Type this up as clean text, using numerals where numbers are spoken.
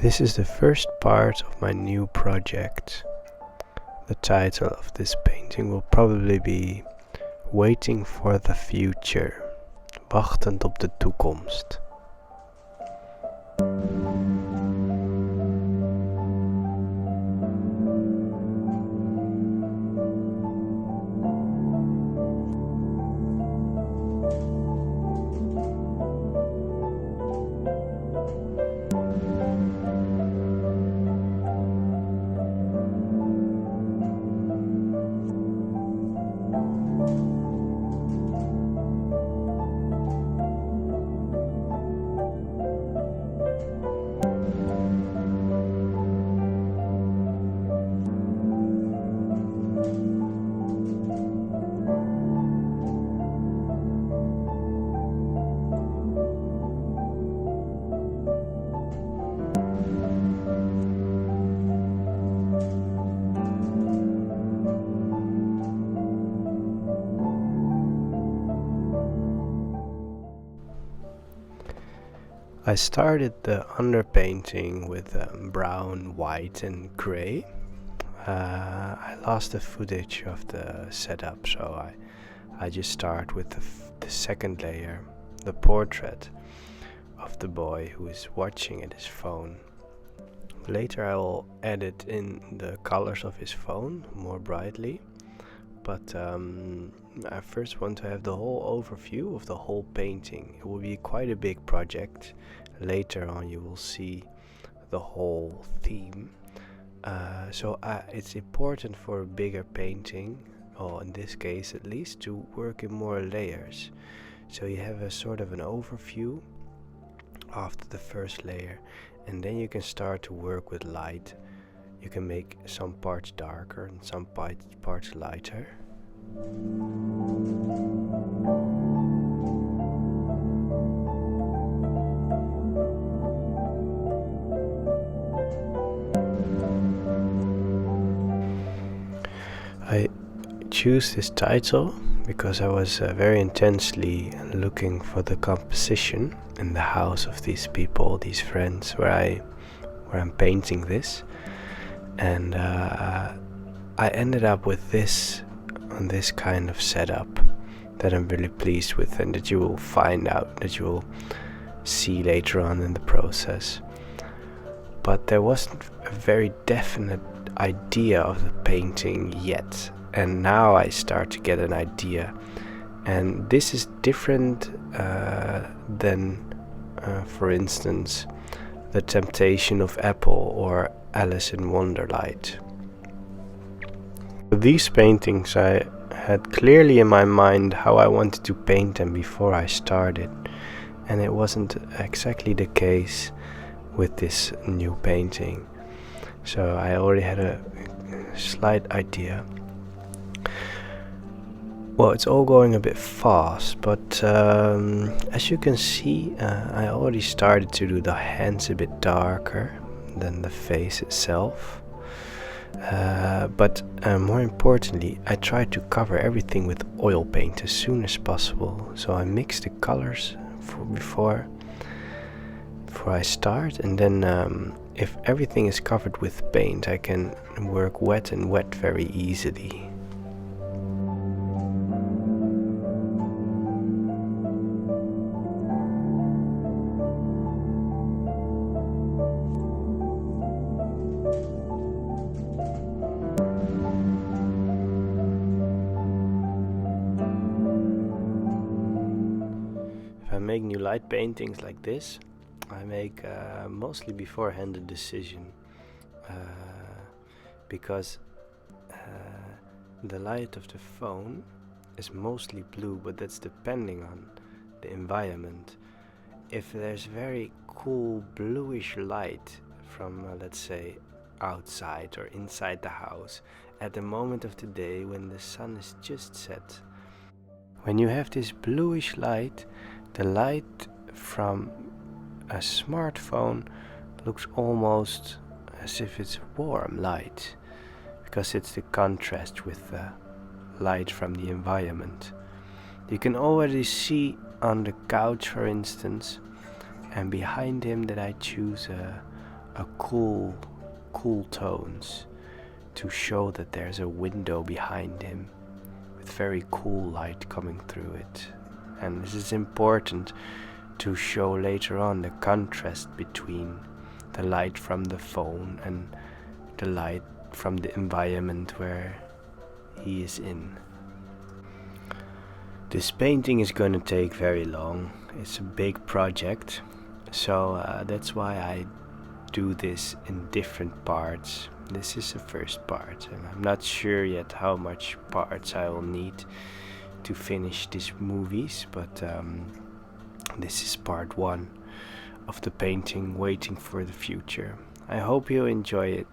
This is the first part of my new project. The title of this painting will probably be Waiting for the Future. 1wachtend op de toekomst. I started the underpainting with brown, white and grey. I lost the footage of the setup, so I just start with the second layer, the portrait of the boy who is watching at his phone. Later I will edit in the colors of his phone more brightly, but I first want to have the whole overview of the whole painting. It will be quite a big project. Later on you will see the whole theme. So it's important for a bigger painting, or in this case at least, to work in more layers. So you have a sort of an overview after the first layer, and then you can start to work with light. You can make some parts darker and some parts lighter. I choose this title because I was very intensely looking for the composition in the house of these people, these friends, where I'm painting this, and I ended up with this on this kind of setup that I'm really pleased with, and that you will find out, that you will see later on in the process. But there wasn't a very definite idea of the painting yet, and now I start to get an idea, and this is different than for instance The Temptation of Apple or Alice in Wonderland. For these paintings I had clearly in my mind how I wanted to paint them before I started, and it wasn't exactly the case with this new painting. So I already had a slight idea. Well, it's all going a bit fast, but as you can see, I already started to do the hands a bit darker than the face itself. But more importantly, I tried to cover everything with oil paint as soon as possible. So I mixed the colors before I start, and then if everything is covered with paint, I can work wet and wet very easily. If I make new light paintings like this, I make mostly beforehand a decision, because the light of the phone is mostly blue, but that's depending on the environment. If there's very cool bluish light from let's say outside or inside the house at the moment of the day when the sun is just set, when you have this bluish light, the light from a smartphone looks almost as if it's warm light, because it's the contrast with the light from the environment. You can already see on the couch, for instance, and behind him that I choose a cool tones to show that there's a window behind him with very cool light coming through it. And this is important to show later on the contrast between the light from the phone and the light from the environment where he is in. This painting is going to take very long. It's a big project, so that's why I do this in different parts. This is the first part, and I'm not sure yet how much parts I will need to finish these movies, but this is part 1 of the painting, Waiting for the Future. I hope you enjoy it.